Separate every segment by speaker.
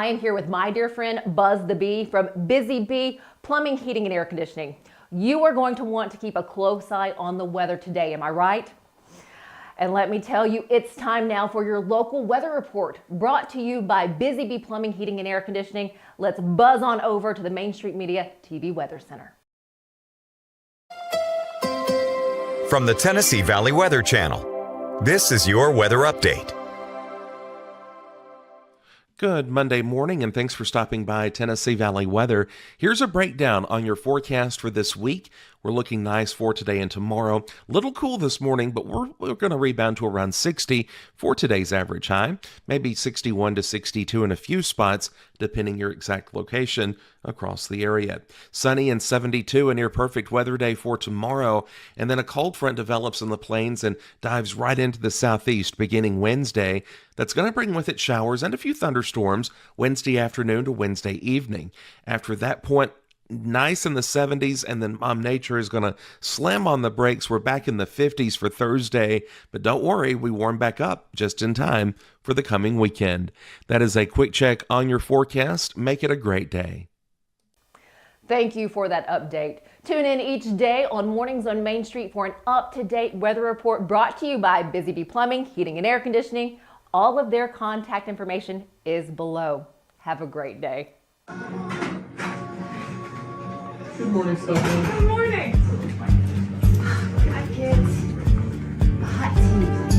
Speaker 1: I am here with my dear friend Buzz the Bee from Busy Bee Plumbing, Heating, and Air Conditioning. You are going to want to keep a close eye on the weather today, am I right? And let me tell you, it's time now for your local weather report, brought to you by Busy Bee Plumbing, Heating, and Air Conditioning. Let's buzz on over to the Main Street Media TV Weather Center.
Speaker 2: From the Tennessee Valley Weather Channel, this is your weather update.
Speaker 3: Good Monday morning, and thanks for stopping by Tennessee Valley Weather. Here's a breakdown on your forecast for this week. We're looking nice for today and tomorrow. Little cool this morning, but we're going to rebound to around 60 for today's average high. Maybe 61 to 62 in a few spots, depending your exact location across the area. Sunny and 72, a near perfect weather day for tomorrow. And then a cold front develops in the plains and dives right into the southeast beginning Wednesday. That's going to bring with it showers and a few thunderstorms Wednesday afternoon to Wednesday evening. After that point, nice in the 70s, and then Mom Nature is going to slam on the brakes. We're back in the 50s for Thursday, but don't worry, we warm back up just in time for the coming weekend. That is a quick check on your forecast. Make it a great day.
Speaker 1: Thank you for that update. Tune in each day on Mornings on Main Street for an up-to-date weather report brought to you by Busy Bee Plumbing, Heating, and Air Conditioning. All of their contact information is below. Have a great day.
Speaker 4: Good morning, Stefanie.
Speaker 5: Good morning. Hi, kids. Hot tea, please.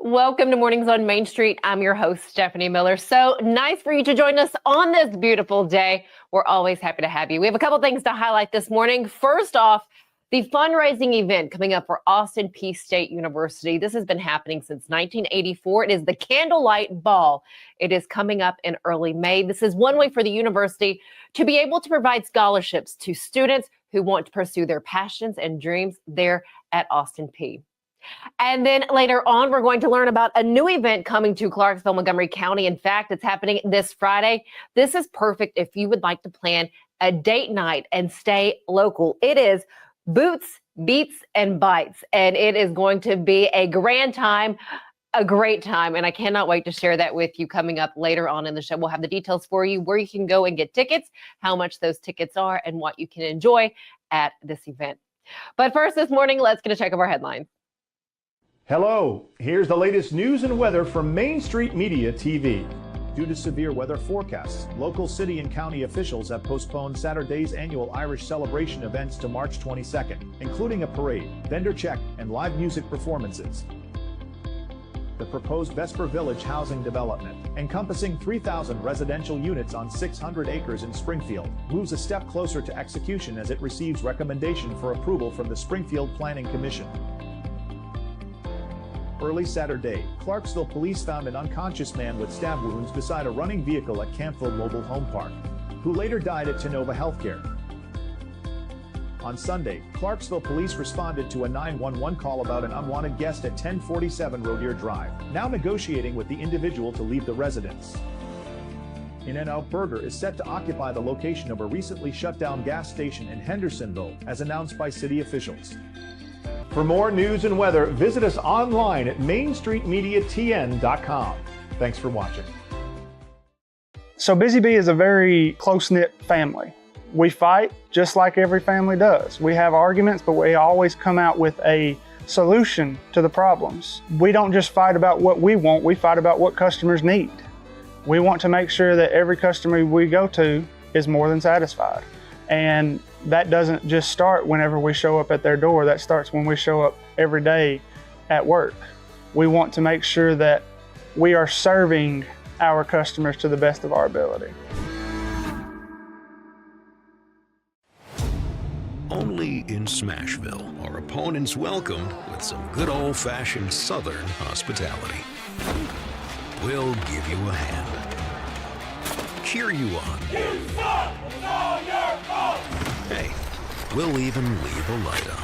Speaker 1: Welcome to Mornings on Main Street. I'm your host, Stefanie Miller. So nice for you to join us on this beautiful day. We're always happy to have you. We have a couple things to highlight this morning. First off, the fundraising event coming up for Austin Peay State University. This has been happening since 1984. It is the Candlelight Ball. It is coming up in early May. This is one way for the university to be able to provide scholarships to students who want to pursue their passions and dreams there at Austin Peay. And then later on, we're going to learn about a new event coming to Clarksville, Montgomery County. In fact, it's happening this Friday. This is perfect if you would like to plan a date night and stay local. It is Boots, Beats, and Bites, and it is going to be a grand time, a great time, and I cannot wait to share that with you coming up later on in the show. We'll have the details for you, where you can go and get tickets, how much those tickets are, and what you can enjoy at this event. But first this morning, let's get a check of our headlines.
Speaker 6: Hello, here's the latest news and weather from Main Street Media TV. Due to severe weather forecasts, local city and county officials have postponed Saturday's annual Irish celebration events to March 22nd, including a parade, vendor check, and live music performances. The proposed Vesper Village housing development, encompassing 3,000 residential units on 600 acres in Springfield, moves a step closer to execution as it receives recommendation for approval from the Springfield Planning Commission. Early Saturday, Clarksville police found an unconscious man with stab wounds beside a running vehicle at Campville Mobile Home Park, who later died at Tenova Healthcare. On Sunday, Clarksville police responded to a 911 call about an unwanted guest at 1047 Rodeer Drive, now negotiating with the individual to leave the residence. In-N-Out Burger is set to occupy the location of a recently shut down gas station in Hendersonville, as announced by city officials. For more news and weather, visit us online at mainstreetmediatn.com. Thanks for watching.
Speaker 7: So Busy Bee is a very close-knit family. We fight just like every family does. We have arguments, but we always come out with a solution to the problems. We don't just fight about what we want, we fight about what customers need. We want to make sure that every customer we go to is more than satisfied. And that doesn't just start whenever we show up at their door, that starts when we show up every day at work. We want to make sure that we are serving our customers to the best of our ability.
Speaker 8: Only in Smashville are opponents welcomed with some good old-fashioned Southern hospitality. We'll give you a hand. Cheer you on. Hey, we'll even leave a light on.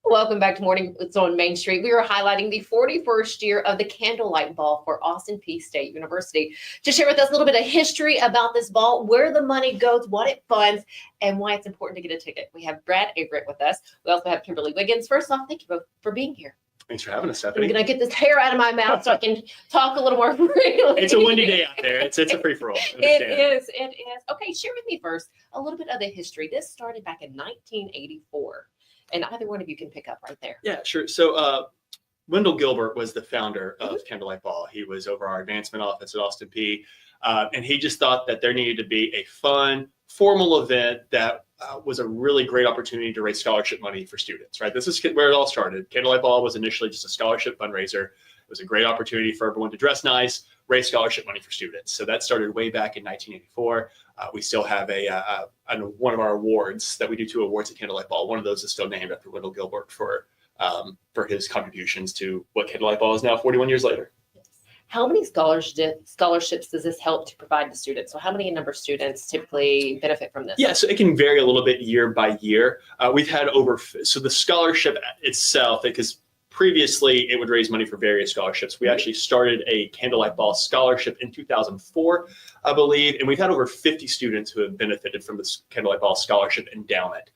Speaker 1: Welcome back to Morning. It's on Main Street. We are highlighting the 41st year of the Candlelight Ball for Austin Peay State University. To share with us a little bit of history about this ball, where the money goes, what it funds, and why it's important to get a ticket. We have Brad Averitt with us. We also have Kimberly Wiggins. First off, thank you both for being here.
Speaker 4: Thanks for having us,
Speaker 1: I'm
Speaker 4: Stefanie.
Speaker 1: going to get this hair out of my mouth so I can talk a little more freely.
Speaker 4: It's a windy day out there. It's a free-for-all.
Speaker 1: It is. Okay, share with me first a little bit of the history. This started back in 1984. And either one of you can pick up right there.
Speaker 4: Yeah, sure. So Wendell Gilbert was the founder of Candlelight Ball. He was over our advancement office at Austin Peay. And he just thought that there needed to be a fun, formal event that was a really great opportunity to raise scholarship money for students, right? This is where it all started. Candlelight Ball was initially just a scholarship fundraiser. It was a great opportunity for everyone to dress nice, raise scholarship money for students. So that started way back in 1984. We still have one of our awards that we do 2 awards at Candlelight Ball. One of those is still named after Wendell Gilbert for his contributions to what Candlelight Ball is now 41 years later.
Speaker 1: How many scholarships does this help to provide to students? So how many number of students typically benefit from this?
Speaker 4: Yeah, so it can vary a little bit year by year. We've had so the scholarship itself, because previously it would raise money for various scholarships. We actually started a Candlelight Ball scholarship in 2004, I believe, and we've had over 50 students who have benefited from this Candlelight Ball scholarship endowment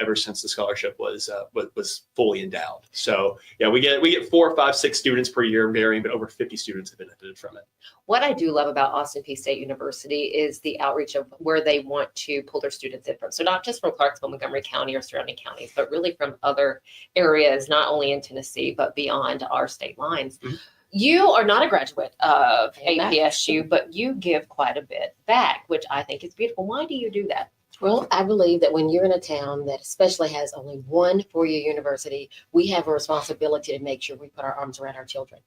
Speaker 4: ever since the scholarship was fully endowed. So yeah, we get 4, 5, 6 students per year, varying, but over 50 students have benefited from it.
Speaker 1: What I do love about Austin Peay State University is the outreach of where they want to pull their students in from. So not just from Clarksville, Montgomery County or surrounding counties, but really from other areas, not only in Tennessee, but beyond our state lines. Mm-hmm. You are not a graduate of APSU, but you give quite a bit back, which I think is beautiful. Why do you do that?
Speaker 9: Well, I believe that when you're in a town that especially has only one four-year university, we have a responsibility to make sure we put our arms around our children.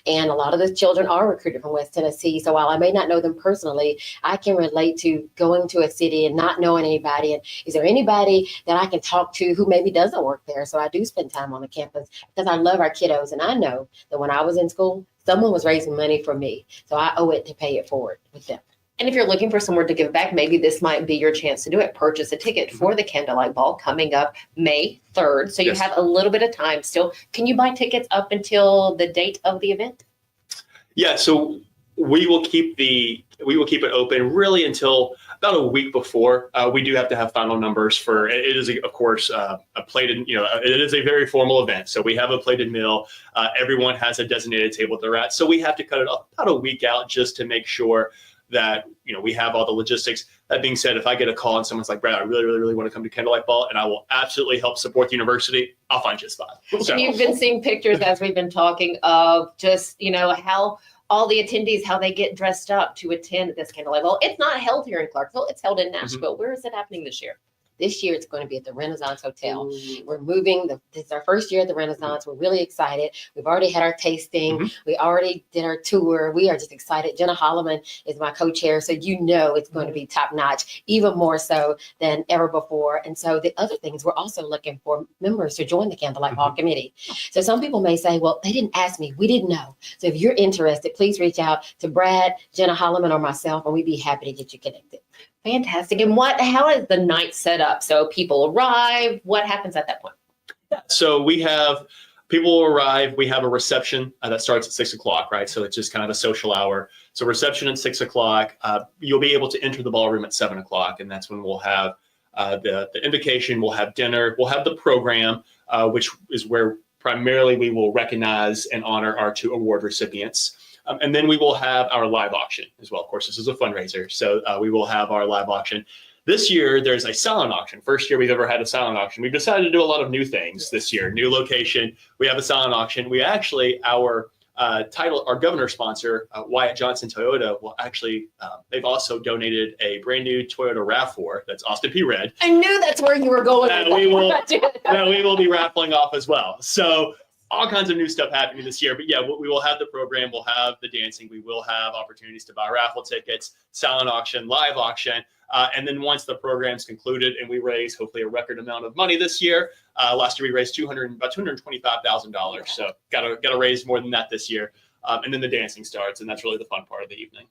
Speaker 9: And a lot of the children are recruited from West Tennessee. So while I may not know them personally, I can relate to going to a city and not knowing anybody. And is there anybody that I can talk to who maybe doesn't work there? So I do spend time on the campus because I love our kiddos. And I know that when I was in school, someone was raising money for me. So I owe it to pay it forward with them.
Speaker 1: And if you're looking for somewhere to give back, maybe this might be your chance to do it. Purchase a ticket for the Candlelight Ball coming up May 3rd. So you have a little bit of time still. Can you buy tickets up until the date of the event?
Speaker 4: Yeah, so we will keep it open really until about a week before. We do have to have final numbers for it. Is of course a plated, it is a very formal event. So we have a plated meal. Everyone has a designated table they're at. So we have to cut it off about a week out just to make sure that we have all the logistics. That being said, if I get a call and someone's like, Brad, I really, really, really want to come to Candlelight Ball, and I will absolutely help support the university, I'll find you a spot. So.
Speaker 1: You've been seeing pictures as we've been talking of just, how all the attendees, how they get dressed up to attend this Candlelight Ball. It's not held here in Clarksville. It's held in Nashville. Where is it happening this year?
Speaker 9: This year, it's going to be at the Renaissance Hotel. We're moving. It's our first year at the Renaissance. We're really excited. We've already had our tasting. We already did our tour. We are just excited. Jenna Holloman is my co-chair, so it's going to be top notch, even more so than ever before. And so the other things, we're also looking for members to join the Candlelight Ball Committee. So some people may say, well, they didn't ask me. We didn't know. So if you're interested, please reach out to Brad, Jenna Holloman, or myself, and we'd be happy to get you connected.
Speaker 1: Fantastic. And how is the night set up? So people arrive. What happens at that point?
Speaker 4: So we have people arrive. We have a reception that starts at 6 o'clock, right? So it's just kind of a social hour. So reception at 6 o'clock. You'll be able to enter the ballroom at 7 o'clock, and that's when we'll have the invocation. We'll have dinner. We'll have the program, which is where primarily we will recognize and honor our 2 award recipients. And then we will have our live auction as well. Of course, this is a fundraiser, so we will have our live auction. This year, there's a silent auction. First year we've ever had a silent auction. We've decided to do a lot of new things this year. New location. We have a silent auction. We actually, our governor sponsor, Wyatt Johnson Toyota, will actually, they've also donated a brand new Toyota RAV4 that's Austin Peay Red.
Speaker 1: I knew that's where you were going.
Speaker 4: That we will be raffling off as well. So all kinds of new stuff happening this year. But yeah, we will have the program, we'll have the dancing, we will have opportunities to buy raffle tickets, silent auction, live auction. And then once the program's concluded and we raise hopefully a record amount of money this year, last year we raised about $225,000. So got to raise more than that this year. And then the dancing starts, and that's really the fun part of the evening.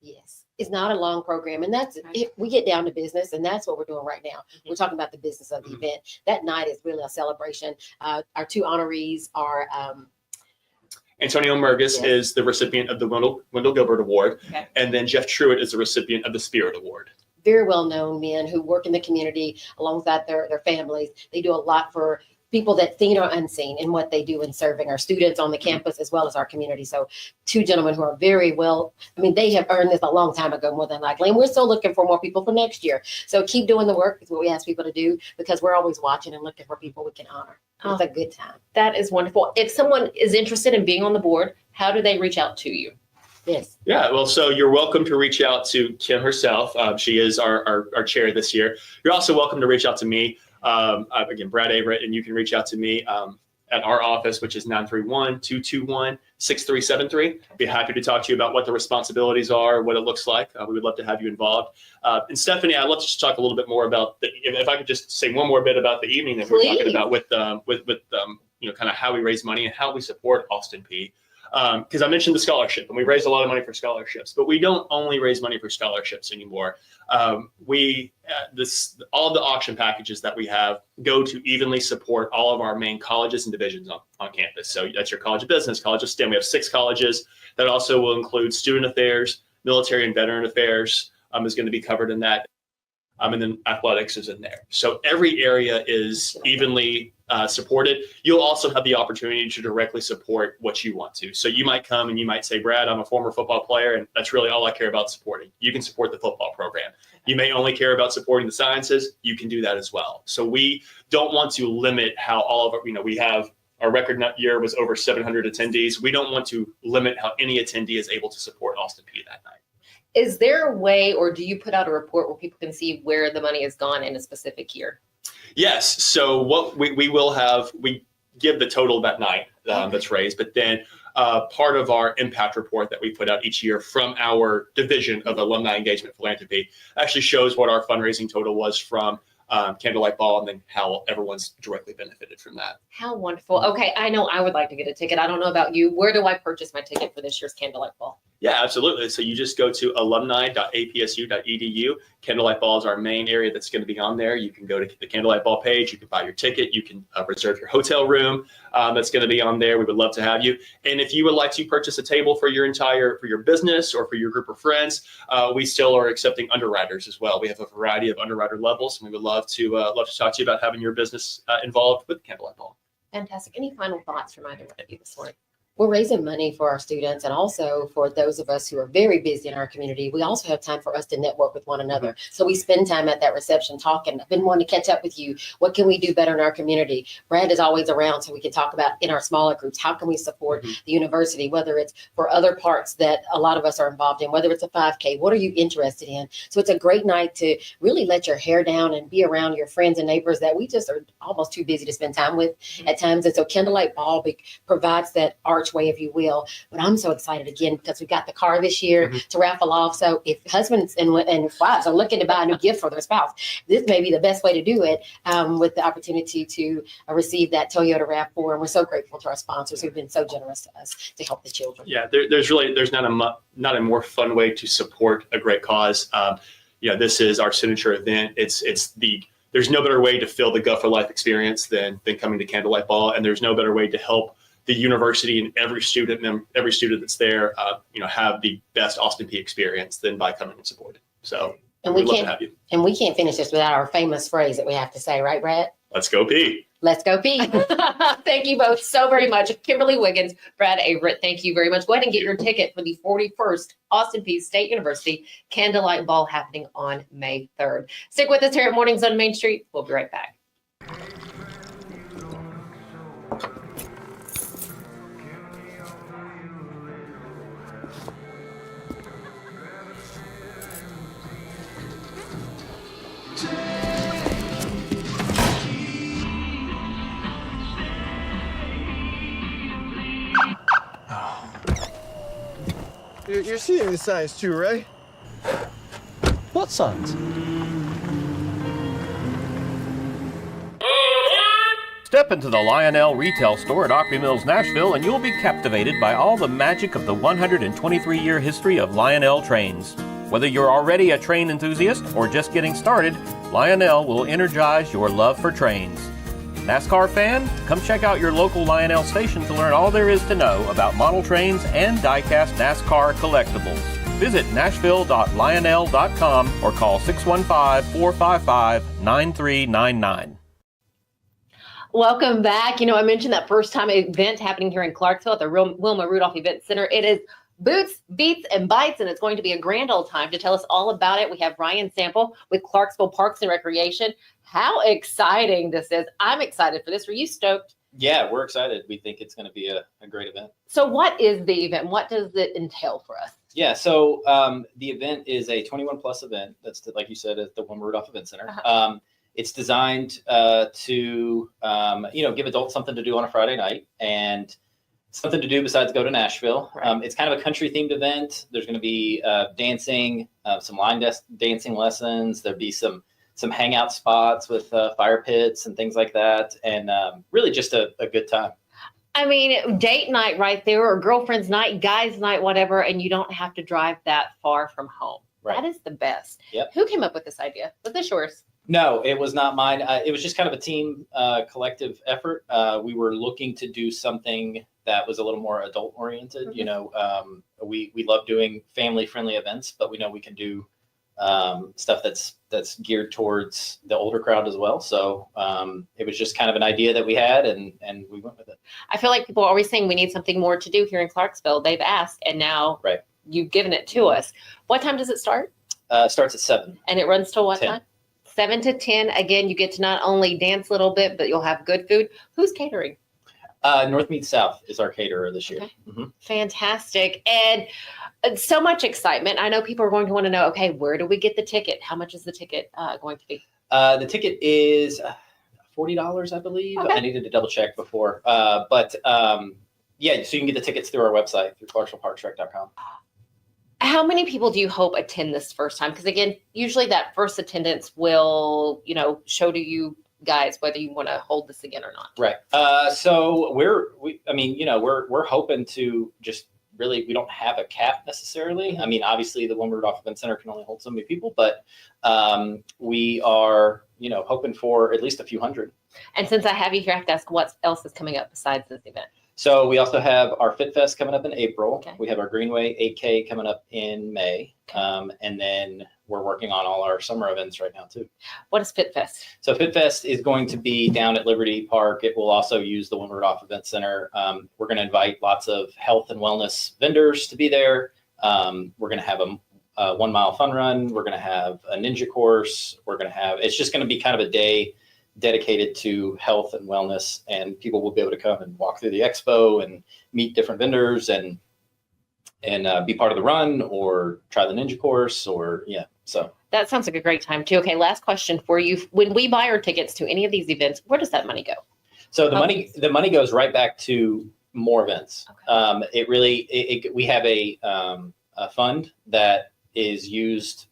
Speaker 9: Yes. It's not a long program, and that's if we get down to business, and that's what we're doing right now. We're talking about the business of the event. That night is really a celebration. Our two honorees are
Speaker 4: Antonio Mergus is the recipient of the Wendell Gilbert Award, and then Jeff Truitt is the recipient of the Spirit Award.
Speaker 9: Very well-known men who work in the community alongside their families. They do a lot for people that seen or unseen in what they do in serving our students on the campus as well as our community. So two gentlemen who are very well, they have earned this a long time ago, more than likely. And we're still looking for more people for next year. So keep doing the work is what we ask people to do, because we're always watching and looking for people we can honor. It's a good time.
Speaker 1: That is wonderful. If someone is interested in being on the board, how do they reach out to you?
Speaker 9: Yes.
Speaker 4: Yeah, well, so you're welcome to reach out to Kim herself. She is our chair this year. You're also welcome to reach out to me. Again, Brad Averitt, and you can reach out to me at our office, which is 931-221-6373. Be happy to talk to you about what the responsibilities are, what it looks like. We would love to have you involved. And Stephanie, I'd love to just talk a little bit more about if I could just say one more bit about the evening that we're talking about with kind of how we raise money and how we support Austin Peay. Because I mentioned the scholarship, and we raised a lot of money for scholarships, but we don't only raise money for scholarships anymore. All of the auction packages that we have go to evenly support all of our main colleges and divisions on campus. So that's your College of Business, College of STEM. We have 6 colleges. That also will include student affairs, military and veteran affairs is going to be covered in that. And then athletics is in there. So every area is evenly supported. You'll also have the opportunity to directly support what you want to. So you might come and you might say, Brad, I'm a former football player, and that's really all I care about supporting. You can support the football program. You may only care about supporting the sciences. You can do that as well. So we don't want to limit how all of it, we have our record year was over 700 attendees. We don't want to limit how any attendee is able to support Austin Peay that night.
Speaker 1: Is there a way, or do you put out a report where people can see where the money has gone in a specific year?
Speaker 4: Yes. So what we will have, we give the total that night that's raised, but then part of our impact report that we put out each year from our division of alumni engagement philanthropy actually shows what our fundraising total was from Candlelight Ball, and then how everyone's directly benefited from that.
Speaker 1: How wonderful. Okay, I know I would like to get a ticket. I don't know about you. Where do I purchase my ticket for this year's Candlelight Ball?
Speaker 4: Yeah, absolutely. So you just go to alumni.apsu.edu. Candlelight Ball is our main area that's going to be on there. You can go to the Candlelight Ball page. You can buy your ticket. You can reserve your hotel room that's going to be on there. We would love to have you. And if you would like to purchase a table for your business or for your group of friends, we still are accepting underwriters as well. We have a variety of underwriter levels, and we would love to talk to you about having your business involved with Candlelight Ball.
Speaker 1: Fantastic. Any final thoughts from either one of you this morning?
Speaker 9: We're raising money for our students and also for those of us who are very busy in our community. We also have time for us to network with one another. So we spend time at that reception talking. I've been wanting to catch up with you. What can we do better in our community? Brad is always around, so we can talk about in our smaller groups, how can we support the university, whether it's for other parts that a lot of us are involved in, whether it's a 5K, what are you interested in? So it's a great night to really let your hair down and be around your friends and neighbors that we just are almost too busy to spend time with at times. And so Candlelight Ball provides that archway, if you will. But I'm so excited again because we got the car this year to raffle off. So if husbands and wives are looking to buy a new gift for their spouse, this may be the best way to do it, with the opportunity to receive that Toyota RAV4. And we're so grateful to our sponsors who've been so generous to us to help the children.
Speaker 4: Yeah, there's not a more fun way to support a great cause. This is our signature event. There's no better way to fill the Gut for Life experience than coming to Candlelight Ball, and there's no better way to help the university and every student that's there, have the best Austin Peay experience than by coming and supporting. So we'd love to have you.
Speaker 9: And we can't finish this without our famous phrase that we have to say, right, Brad?
Speaker 4: Let's go Peay.
Speaker 9: Let's go Peay.
Speaker 1: Thank you both so very much. Kimberly Wiggins, Brad Averitt, thank you very much. Go ahead and get your ticket for the 41st Austin Peay State University Candlelight Ball happening on May 3rd. Stick with us here at Mornings on Main Street. We'll be right back.
Speaker 10: You're seeing the signs too, right?
Speaker 8: What signs?
Speaker 11: Step into the Lionel retail store at Opry Mills, Nashville, and you'll be captivated by all the magic of the 123-year history of Lionel trains. Whether you're already a train enthusiast or just getting started, Lionel will energize your love for trains. NASCAR fan? Come check out your local Lionel station to learn all there is to know about model trains and die-cast NASCAR collectibles. Visit nashville.lionel.com or call 615-455-9399.
Speaker 1: Welcome back. I mentioned that first time event happening here in Clarksville at the Wilma Rudolph Event Center. It is Boots, Beats, and Bites, and it's going to be a grand old time. To tell us all about it, we have Ryan Sample with Clarksville Parks and Recreation. How exciting this is. I'm excited for this. Are you stoked?
Speaker 12: Yeah, we're excited. We think it's going to be a great event.
Speaker 1: So what is the event? What does it entail for us?
Speaker 12: Yeah, so the event is a 21 plus event. That's, like you said, at the Wilma Rudolph Event Center.
Speaker 1: Uh-huh.
Speaker 12: It's designed to, give adults something to do on a Friday night and something to do besides go to Nashville.
Speaker 1: Right.
Speaker 12: It's kind of a country themed event. There's going to be dancing, some line dancing lessons. There'll be some hangout spots with fire pits and things like that. And really just a good time.
Speaker 1: I mean, date night right there, or girlfriend's night, guys' night, whatever, and you don't have to drive that far from home.
Speaker 12: Right.
Speaker 1: That is the best.
Speaker 12: Yep.
Speaker 1: Who came up with this idea? Was this yours?
Speaker 12: No, it was not mine. It was just kind of a team collective effort. We were looking to do something that was a little more adult oriented.
Speaker 1: Mm-hmm.
Speaker 12: We love doing family friendly events, but we know we can do stuff that's geared towards the older crowd as well. So it was just kind of an idea that we had, and we went with it.
Speaker 1: I feel like people are always saying we need something more to do here in Clarksville. They've asked, and now you've given it to us. What time does it start?
Speaker 12: It starts at 7.
Speaker 1: And it runs till what
Speaker 12: 10.
Speaker 1: time? 7 to 10. Again, you get to not only dance a little bit, but you'll have good food. Who's catering?
Speaker 12: North Meets South is our caterer this year.
Speaker 1: Okay.
Speaker 12: Mm-hmm.
Speaker 1: Fantastic. And so much excitement. I know people are going to want to know, okay, where do we get the ticket? How much is the ticket going to be?
Speaker 12: The ticket is $40, I believe.
Speaker 1: Okay.
Speaker 12: I needed to double check before. So you can get the tickets through our website, through ClarksvilleParksRec.com.
Speaker 1: How many people do you hope attend this first time? Because again, usually that first attendance will, show to you guys whether you want to hold this again or not.
Speaker 12: Right. So we're hoping to just really, we don't have a cap necessarily. I mean, obviously the Wilma Rudolph Event Center can only hold so many people, but we are, hoping for at least a few hundred.
Speaker 1: And since I have you here, I have to ask what else is coming up besides this event?
Speaker 12: So we also have our Fit Fest coming up in April.
Speaker 1: Okay.
Speaker 12: We have our Greenway 8K coming up in May. And then we're working on all our summer events right now too.
Speaker 1: What is Fit Fest?
Speaker 12: So Fit Fest is going to be down at Liberty Park. It will also use the Wilma Rudolph Event Center. We're going to invite lots of health and wellness vendors to be there. We're going to have a 1 mile fun run. We're going to have a ninja course. It's just going to be kind of a day dedicated to health and wellness, and people will be able to come and walk through the expo and meet different vendors and be part of the run or try the ninja course so.
Speaker 1: That sounds like a great time too. Okay, last question for you. When we buy our tickets to any of these events, where does that money go?
Speaker 12: So the money goes right back to more events.
Speaker 1: Okay.
Speaker 12: We have a fund that is used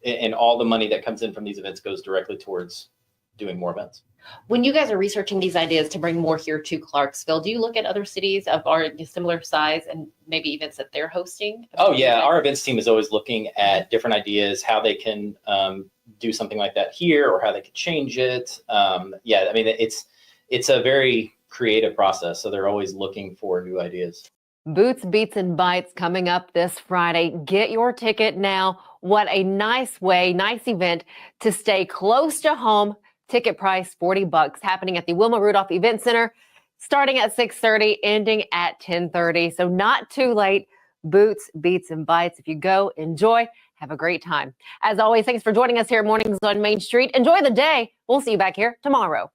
Speaker 12: and all the money that comes in from these events goes directly towards doing more events.
Speaker 1: When you guys are researching these ideas to bring more here to Clarksville, do you look at other cities of our similar size and maybe events that they're hosting?
Speaker 12: Oh yeah, our events team is always looking at different ideas, how they can do something like that here or how they could change it. I mean, it's a very creative process, so they're always looking for new ideas.
Speaker 1: Boots, Beats, and Bites coming up this Friday. Get your ticket now. What a nice event to stay close to home. Ticket price $40, happening at the Wilma Rudolph Event Center, starting at 6:30, ending at 10:30. So not too late. Boots, Beats, and Bites. If you go, enjoy, have a great time. As always, thanks for joining us here at Mornings on Main Street. Enjoy the day. We'll see you back here tomorrow.